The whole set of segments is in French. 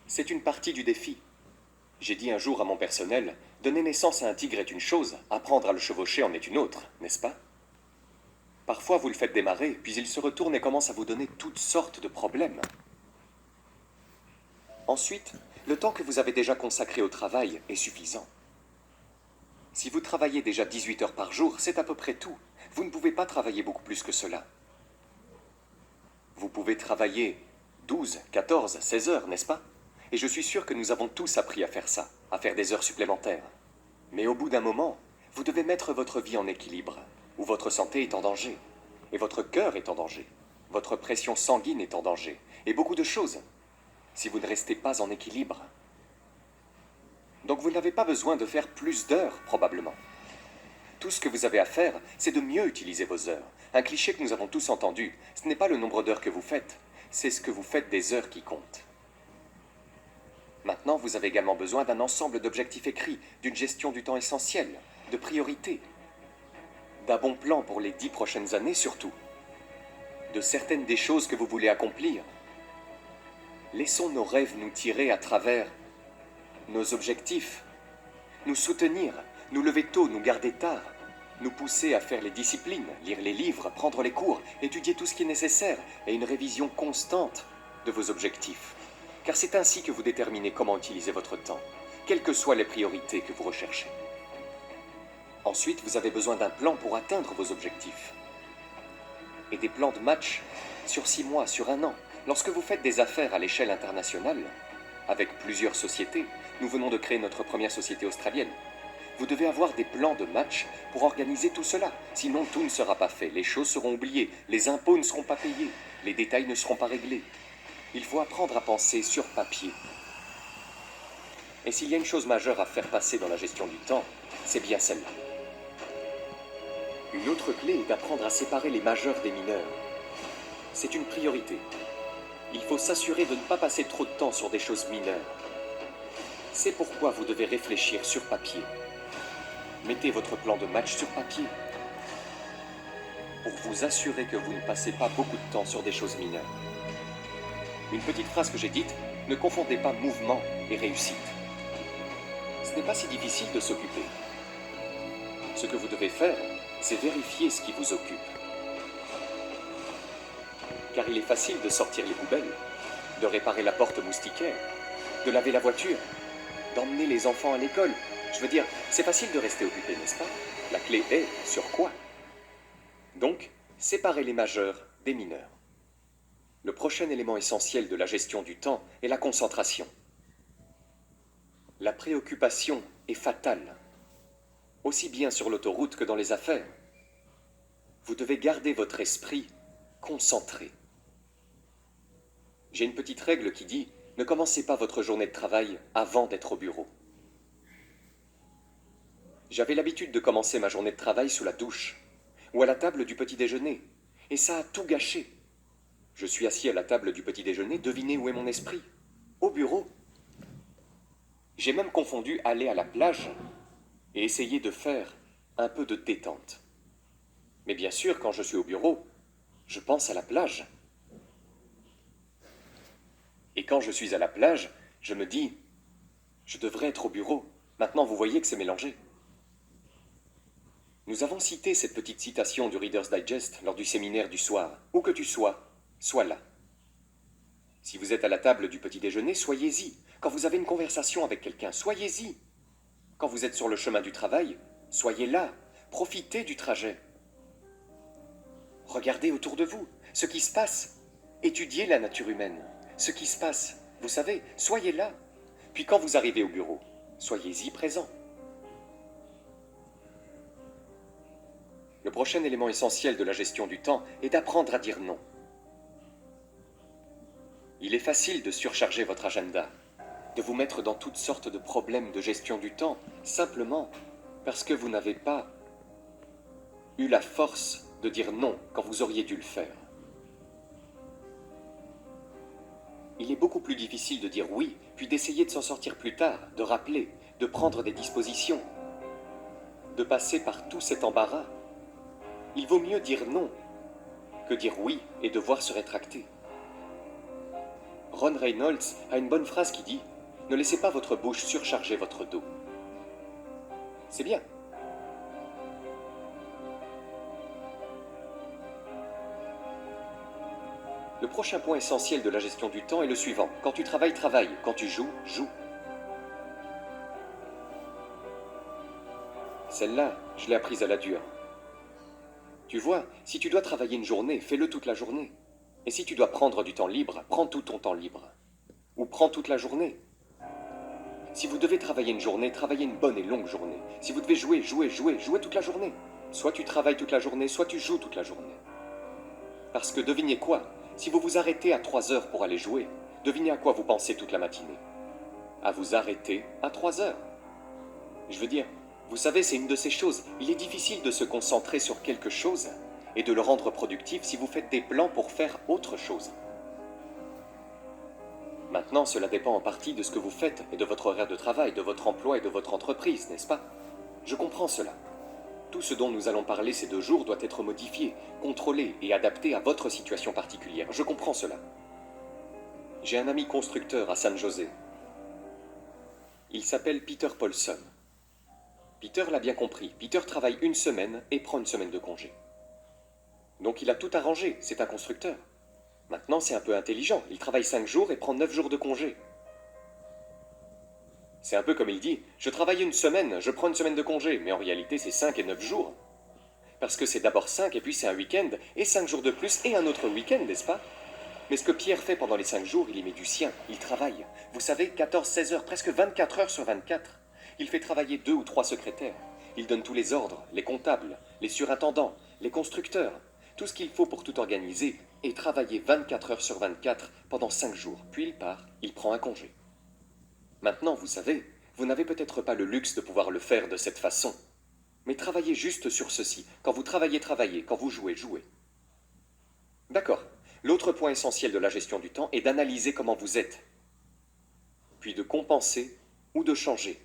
C'est une partie du défi. J'ai dit un jour à mon personnel, donner naissance à un tigre est une chose, apprendre à le chevaucher en est une autre, n'est-ce pas? Parfois vous le faites démarrer, puis il se retourne et commence à vous donner toutes sortes de problèmes. Ensuite, le temps que vous avez déjà consacré au travail est suffisant. Si vous travaillez déjà 18 heures par jour, c'est à peu près tout. Vous ne pouvez pas travailler beaucoup plus que cela. Vous pouvez travailler 12, 14, 16 heures, n'est-ce pas? Et je suis sûr que nous avons tous appris à faire ça, à faire des heures supplémentaires. Mais au bout d'un moment, vous devez mettre votre vie en équilibre, ou votre santé est en danger, et votre cœur est en danger, votre pression sanguine est en danger, et beaucoup de choses, si vous ne restez pas en équilibre. Donc vous n'avez pas besoin de faire plus d'heures, probablement. Tout ce que vous avez à faire, c'est de mieux utiliser vos heures. Un cliché que nous avons tous entendu, ce n'est pas le nombre d'heures que vous faites, c'est ce que vous faites des heures qui comptent. Maintenant, vous avez également besoin d'un ensemble d'objectifs écrits, d'une gestion du temps essentielle, de priorités, d'un bon plan pour les 10 prochaines années surtout, de certaines des choses que vous voulez accomplir. Laissons nos rêves nous tirer à travers nos objectifs, nous soutenir, nous lever tôt, nous garder tard, nous pousser à faire les disciplines, lire les livres, prendre les cours, étudier tout ce qui est nécessaire et une révision constante de vos objectifs. Car c'est ainsi que vous déterminez comment utiliser votre temps, quelles que soient les priorités que vous recherchez. Ensuite, vous avez besoin d'un plan pour atteindre vos objectifs. Et des plans de match sur 6 mois, sur 1 an. Lorsque vous faites des affaires à l'échelle internationale, avec plusieurs sociétés, nous venons de créer notre première société australienne, vous devez avoir des plans de match pour organiser tout cela. Sinon, tout ne sera pas fait, les choses seront oubliées, les impôts ne seront pas payés, les détails ne seront pas réglés. Il faut apprendre à penser sur papier. Et s'il y a une chose majeure à faire passer dans la gestion du temps, c'est bien celle-là. Une autre clé est d'apprendre à séparer les majeurs des mineurs. C'est une priorité. Il faut s'assurer de ne pas passer trop de temps sur des choses mineures. C'est pourquoi vous devez réfléchir sur papier. Mettez votre plan de match sur papier pour vous assurer que vous ne passez pas beaucoup de temps sur des choses mineures. Une petite phrase que j'ai dite, ne confondez pas mouvement et réussite. Ce n'est pas si difficile de s'occuper. Ce que vous devez faire, c'est vérifier ce qui vous occupe. Car il est facile de sortir les poubelles, de réparer la porte moustiquaire, de laver la voiture, d'emmener les enfants à l'école. Je veux dire, c'est facile de rester occupé, n'est-ce pas? La clé est sur quoi? Donc, séparez les majeurs des mineurs. Le prochain élément essentiel de la gestion du temps est la concentration. La préoccupation est fatale, aussi bien sur l'autoroute que dans les affaires. Vous devez garder votre esprit concentré. J'ai une petite règle qui dit « Ne commencez pas votre journée de travail avant d'être au bureau ». J'avais l'habitude de commencer ma journée de travail sous la douche ou à la table du petit déjeuner, et ça a tout gâché. Je suis assis à la table du petit déjeuner, devinez où est mon esprit? Au bureau. J'ai même confondu aller à la plage et essayer de faire un peu de détente. Mais bien sûr, quand je suis au bureau, je pense à la plage. Et quand je suis à la plage, je me dis, je devrais être au bureau. Maintenant, vous voyez que c'est mélangé. Nous avons cité cette petite citation du Reader's Digest lors du séminaire du soir. Où que tu sois, sois là. Si vous êtes à la table du petit déjeuner, soyez-y. Quand vous avez une conversation avec quelqu'un, soyez-y. Quand vous êtes sur le chemin du travail, soyez là. Profitez du trajet. Regardez autour de vous ce qui se passe. Étudiez la nature humaine. Ce qui se passe, vous savez, soyez là. Puis quand vous arrivez au bureau, soyez-y présent. Le prochain élément essentiel de la gestion du temps est d'apprendre à dire non. Il est facile de surcharger votre agenda, de vous mettre dans toutes sortes de problèmes de gestion du temps, simplement parce que vous n'avez pas eu la force de dire non quand vous auriez dû le faire. Il est beaucoup plus difficile de dire oui, puis d'essayer de s'en sortir plus tard, de rappeler, de prendre des dispositions, de passer par tout cet embarras. Il vaut mieux dire non que dire oui et devoir se rétracter. Ron Reynolds a une bonne phrase qui dit « Ne laissez pas votre bouche surcharger votre dos ». C'est bien. Le prochain point essentiel de la gestion du temps est le suivant. Quand tu travailles, travaille. Quand tu joues, joue. Celle-là, je l'ai apprise à la dure. Tu vois, si tu dois travailler une journée, fais-le toute la journée. Et si tu dois prendre du temps libre, prends tout ton temps libre. Ou prends toute la journée. Si vous devez travailler une journée, travaillez une bonne et longue journée. Si vous devez jouer toute la journée. Soit tu travailles toute la journée, soit tu joues toute la journée. Parce que devinez quoi? Si vous vous arrêtez à 3 heures pour aller jouer, devinez à quoi vous pensez toute la matinée. À vous arrêter à 3 heures. Je veux dire, vous savez, c'est une de ces choses. Il est difficile de se concentrer sur quelque chose et de le rendre productif si vous faites des plans pour faire autre chose. Maintenant, cela dépend en partie de ce que vous faites et de votre horaire de travail, de votre emploi et de votre entreprise, n'est-ce pas? Je comprends cela. Tout ce dont nous allons parler ces 2 jours doit être modifié, contrôlé et adapté à votre situation particulière. Je comprends cela. J'ai un ami constructeur à San José. Il s'appelle Peter Paulson. Peter l'a bien compris. Peter travaille 1 semaine et prend 1 semaine de congé. Donc il a tout arrangé, c'est un constructeur. Maintenant, c'est un peu intelligent. Il travaille 5 jours et prend 9 jours de congé. C'est un peu comme il dit, je travaille 1 semaine, je prends 1 semaine de congé, mais en réalité c'est 5 et 9 jours. Parce que c'est d'abord 5 et puis c'est un week-end, et 5 jours de plus et un autre week-end, n'est-ce pas? Mais ce que Pierre fait pendant les 5 jours, il y met du sien, il travaille. Vous savez, 14-16 heures, presque 24 heures sur 24. Il fait travailler 2 ou 3 secrétaires. Il donne tous les ordres, les comptables, les surintendants, les constructeurs, tout ce qu'il faut pour tout organiser, et travailler 24 heures sur 24 pendant 5 jours. Puis il part, il prend un congé. Maintenant, vous savez, vous n'avez peut-être pas le luxe de pouvoir le faire de cette façon. Mais travaillez juste sur ceci. Quand vous travaillez, travaillez. Quand vous jouez, jouez. D'accord. L'autre point essentiel de la gestion du temps est d'analyser comment vous êtes. Puis de compenser ou de changer.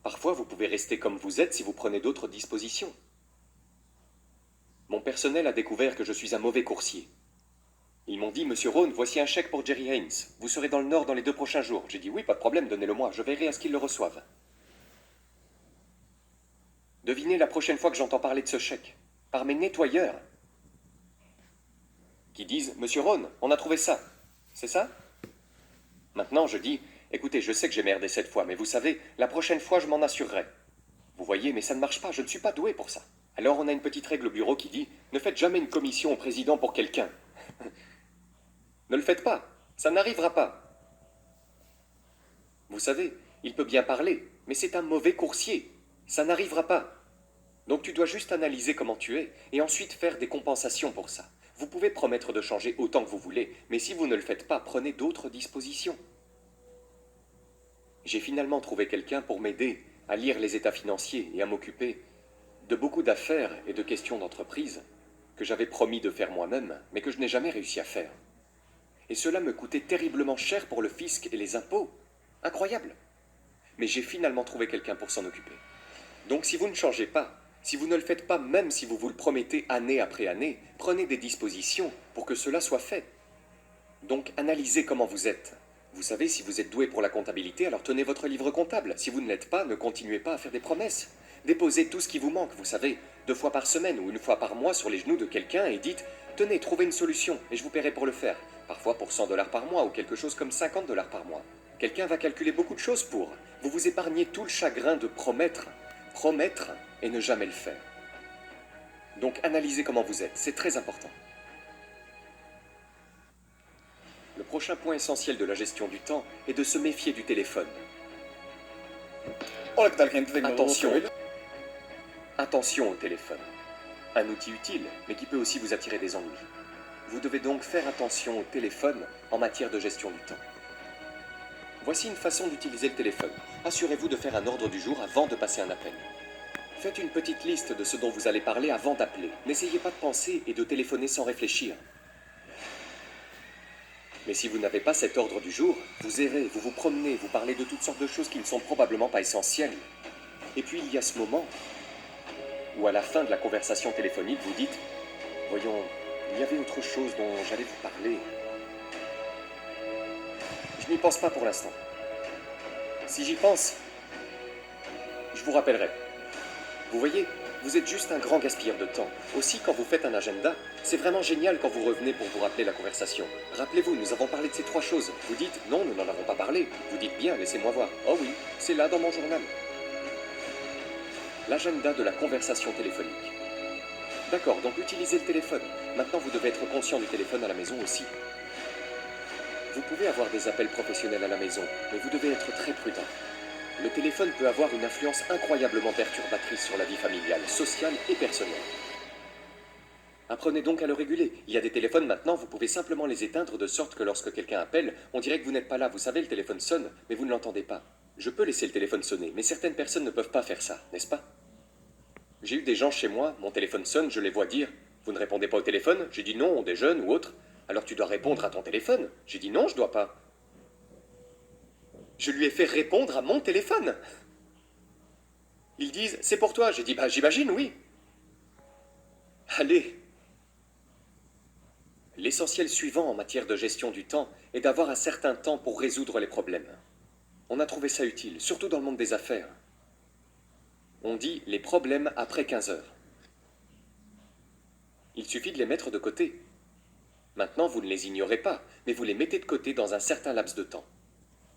Parfois, vous pouvez rester comme vous êtes si vous prenez d'autres dispositions. Mon personnel a découvert que je suis un mauvais coursier. Ils m'ont dit, Monsieur Rohn, voici un chèque pour Jerry Haynes. Vous serez dans le Nord dans les 2 prochains jours. J'ai dit, oui, pas de problème, donnez-le-moi. Je verrai à ce qu'ils le reçoivent. Devinez la prochaine fois que j'entends parler de ce chèque. Par mes nettoyeurs. Qui disent, Monsieur Rohn, on a trouvé ça. C'est ça? Maintenant, je dis, écoutez, je sais que j'ai merdé cette fois, mais vous savez, la prochaine fois, je m'en assurerai. Vous voyez, mais ça ne marche pas, je ne suis pas doué pour ça. Alors on a une petite règle au bureau qui dit, ne faites jamais une commission au président pour quelqu'un. Ne le faites pas, ça n'arrivera pas. Vous savez, il peut bien parler, mais c'est un mauvais coursier. Ça n'arrivera pas. Donc tu dois juste analyser comment tu es, et ensuite faire des compensations pour ça. Vous pouvez promettre de changer autant que vous voulez, mais si vous ne le faites pas, prenez d'autres dispositions. J'ai finalement trouvé quelqu'un pour m'aider à lire les états financiers et à m'occuper de beaucoup d'affaires et de questions d'entreprise que j'avais promis de faire moi-même, mais que je n'ai jamais réussi à faire. Et cela me coûtait terriblement cher pour le fisc et les impôts. Incroyable. Mais j'ai finalement trouvé quelqu'un pour s'en occuper. Donc si vous ne changez pas, si vous ne le faites pas même si vous vous le promettez année après année, prenez des dispositions pour que cela soit fait. Donc analysez comment vous êtes. Vous savez, si vous êtes doué pour la comptabilité, alors tenez votre livre comptable. Si vous ne l'êtes pas, ne continuez pas à faire des promesses. Déposez tout ce qui vous manque, vous savez, 2 fois par semaine ou 1 fois par mois sur les genoux de quelqu'un et dites « Tenez, trouvez une solution et je vous paierai pour le faire. » Parfois pour 100 $ par mois ou quelque chose comme 50 $ par mois. Quelqu'un va calculer beaucoup de choses pour. Vous vous épargnez tout le chagrin de promettre et ne jamais le faire. Donc analysez comment vous êtes, c'est très important. Le prochain point essentiel de la gestion du temps est de se méfier du téléphone. Attention. Attention au téléphone. Un outil utile, mais qui peut aussi vous attirer des ennuis. Vous devez donc faire attention au téléphone en matière de gestion du temps. Voici une façon d'utiliser le téléphone. Assurez-vous de faire un ordre du jour avant de passer un appel. Faites une petite liste de ce dont vous allez parler avant d'appeler. N'essayez pas de penser et de téléphoner sans réfléchir. Mais si vous n'avez pas cet ordre du jour, vous errez, vous vous promenez, vous parlez de toutes sortes de choses qui ne sont probablement pas essentielles. Et puis il y a ce moment où à la fin de la conversation téléphonique, vous dites « Voyons, Il y avait autre chose dont j'allais vous parler. Je n'y pense pas pour l'instant. Si j'y pense, je vous rappellerai. Vous voyez, vous êtes juste un grand gaspilleur de temps. Aussi, quand vous faites un agenda, c'est vraiment génial quand vous revenez pour vous rappeler la conversation. Rappelez-vous, nous avons parlé de ces 3 choses. Vous dites, non, nous n'en avons pas parlé. Vous dites bien, laissez-moi voir. Oh oui, c'est là dans mon journal. L'agenda de la conversation téléphonique. D'accord, donc utilisez le téléphone. Maintenant, vous devez être conscient du téléphone à la maison aussi. Vous pouvez avoir des appels professionnels à la maison, mais vous devez être très prudent. Le téléphone peut avoir une influence incroyablement perturbatrice sur la vie familiale, sociale et personnelle. Apprenez donc à le réguler. Il y a des téléphones maintenant, vous pouvez simplement les éteindre de sorte que lorsque quelqu'un appelle, on dirait que vous n'êtes pas là. Vous savez, le téléphone sonne, mais vous ne l'entendez pas. Je peux laisser le téléphone sonner, mais certaines personnes ne peuvent pas faire ça, n'est-ce pas? J'ai eu des gens chez moi, mon téléphone sonne, je les vois dire « Vous ne répondez pas au téléphone ?» J'ai dit « Non, on déjeune ou autre. » Alors tu dois répondre à ton téléphone. J'ai dit « Non, je dois pas. » Je lui ai fait répondre à mon téléphone. Ils disent « C'est pour toi. » J'ai dit « Bah j'imagine, oui. » Allez. L'essentiel suivant en matière de gestion du temps est d'avoir un certain temps pour résoudre les problèmes. On a trouvé ça utile, surtout dans le monde des affaires. On dit les problèmes après 15 heures. Il suffit de les mettre de côté. Maintenant, vous ne les ignorez pas, mais vous les mettez de côté dans un certain laps de temps.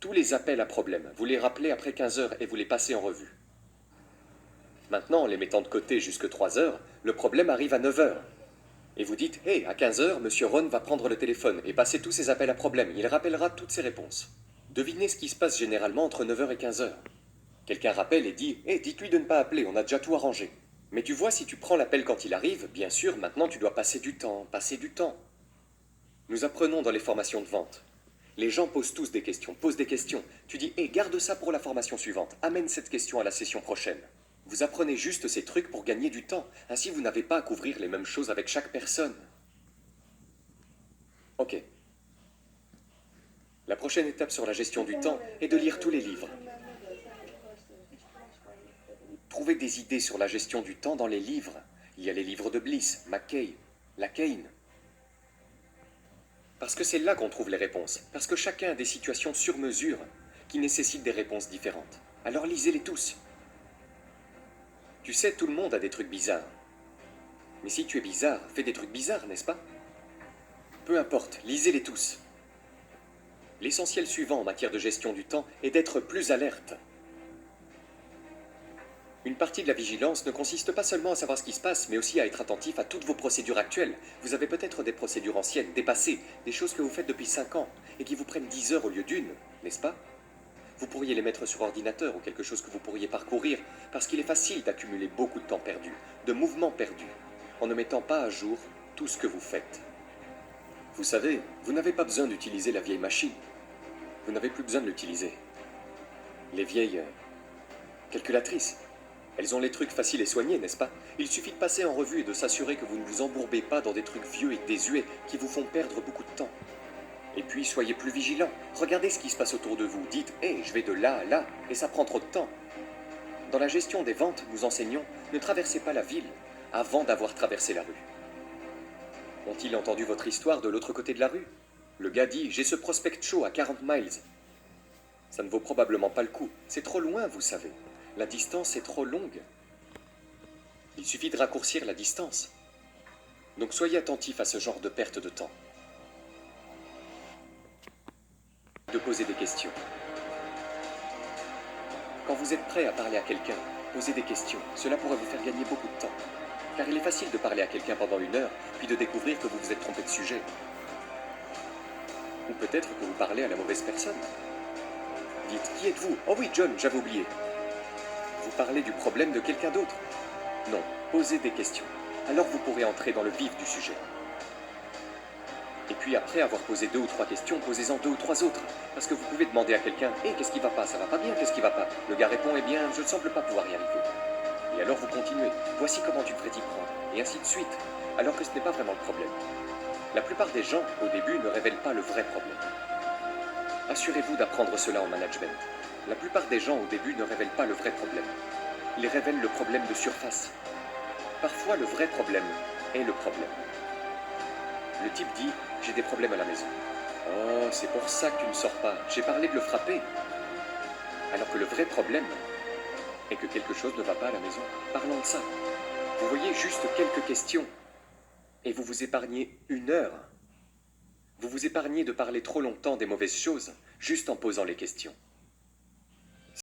Tous les appels à problème, vous les rappelez après 15 heures et vous les passez en revue. Maintenant, en les mettant de côté jusque 3 heures, le problème arrive à 9 heures. Et vous dites, hé, à 15 heures, Monsieur Ron va prendre le téléphone et passer tous ses appels à problème. Il rappellera toutes ses réponses. Devinez ce qui se passe généralement entre 9 heures et 15 heures. Quelqu'un rappelle et dit, hé, dites-lui de ne pas appeler, on a déjà tout arrangé. Mais tu vois, si tu prends l'appel quand il arrive, bien sûr, maintenant tu dois passer du temps, Nous apprenons dans les formations de vente. Les gens posent tous des questions, posent des questions. Tu dis, hé, garde ça pour la formation suivante, amène cette question à la session prochaine. Vous apprenez juste ces trucs pour gagner du temps. Ainsi, vous n'avez pas à couvrir les mêmes choses avec chaque personne. Ok. La prochaine étape sur la gestion du temps est de lire tous les livres. Trouvez des idées sur la gestion du temps dans les livres. Il y a les livres de Bliss, McKay, Lacane. Parce que c'est là qu'on trouve les réponses. Parce que chacun a des situations sur mesure qui nécessitent des réponses différentes. Alors lisez-les tous. Tu sais, tout le monde a des trucs bizarres. Mais si tu es bizarre, fais des trucs bizarres, n'est-ce pas? Peu importe, lisez-les tous. L'essentiel suivant en matière de gestion du temps est d'être plus alerte. Une partie de la vigilance ne consiste pas seulement à savoir ce qui se passe, mais aussi à être attentif à toutes vos procédures actuelles. Vous avez peut-être des procédures anciennes, dépassées, des choses que vous faites depuis 5 ans, et qui vous prennent 10 heures au lieu d'une, n'est-ce pas? Vous pourriez les mettre sur ordinateur ou quelque chose que vous pourriez parcourir, parce qu'il est facile d'accumuler beaucoup de temps perdu, de mouvements perdus, en ne mettant pas à jour tout ce que vous faites. Vous savez, vous n'avez pas besoin d'utiliser la vieille machine. Vous n'avez plus besoin de l'utiliser. Les vieilles calculatrices, elles ont les trucs faciles et soignés, n'est-ce pas? Il suffit de passer en revue et de s'assurer que vous ne vous embourbez pas dans des trucs vieux et désuets qui vous font perdre beaucoup de temps. Et puis, soyez plus vigilants. Regardez ce qui se passe autour de vous. Dites, hé, je vais de là à là, et ça prend trop de temps. Dans la gestion des ventes, nous enseignons, ne traversez pas la ville avant d'avoir traversé la rue. Ont-ils entendu votre histoire de l'autre côté de la rue? Le gars dit, j'ai ce prospect show à 40 miles. Ça ne vaut probablement pas le coup. C'est trop loin, vous savez. La distance est trop longue. Il suffit de raccourcir la distance. Donc soyez attentifs à ce genre de perte de temps. De poser des questions. Quand vous êtes prêt à parler à quelqu'un, posez des questions. Cela pourrait vous faire gagner beaucoup de temps. Car il est facile de parler à quelqu'un pendant 1 heure, puis de découvrir que vous vous êtes trompé de sujet. Ou peut-être que vous parlez à la mauvaise personne. Dites, qui êtes-vous? Oh oui, John, j'avais oublié. Vous parlez du problème de quelqu'un d'autre? Non, posez des questions. Alors vous pourrez entrer dans le vif du sujet. Et puis après avoir posé 2 ou 3 questions, posez-en 2 ou 3 autres. Parce que vous pouvez demander à quelqu'un, hé, qu'est-ce qui va pas? Ça va pas bien, qu'est-ce qui va pas? Le gars répond, eh bien, je ne semble pas pouvoir y arriver. Et alors vous continuez, voici comment tu devrais t'y prendre, et ainsi de suite, alors que ce n'est pas vraiment le problème. La plupart des gens, au début, ne révèlent pas le vrai problème. Assurez-vous d'apprendre cela en management. La plupart des gens, au début, ne révèlent pas le vrai problème. Ils révèlent le problème de surface. Parfois, le vrai problème est le problème. Le type dit, j'ai des problèmes à la maison. Oh, c'est pour ça que tu ne sors pas. J'ai parlé de le frapper. Alors que le vrai problème est que quelque chose ne va pas à la maison. Parlons de ça. Vous voyez juste quelques questions. Et vous vous épargnez 1 heure. Vous vous épargnez de parler trop longtemps des mauvaises choses, juste en posant les questions.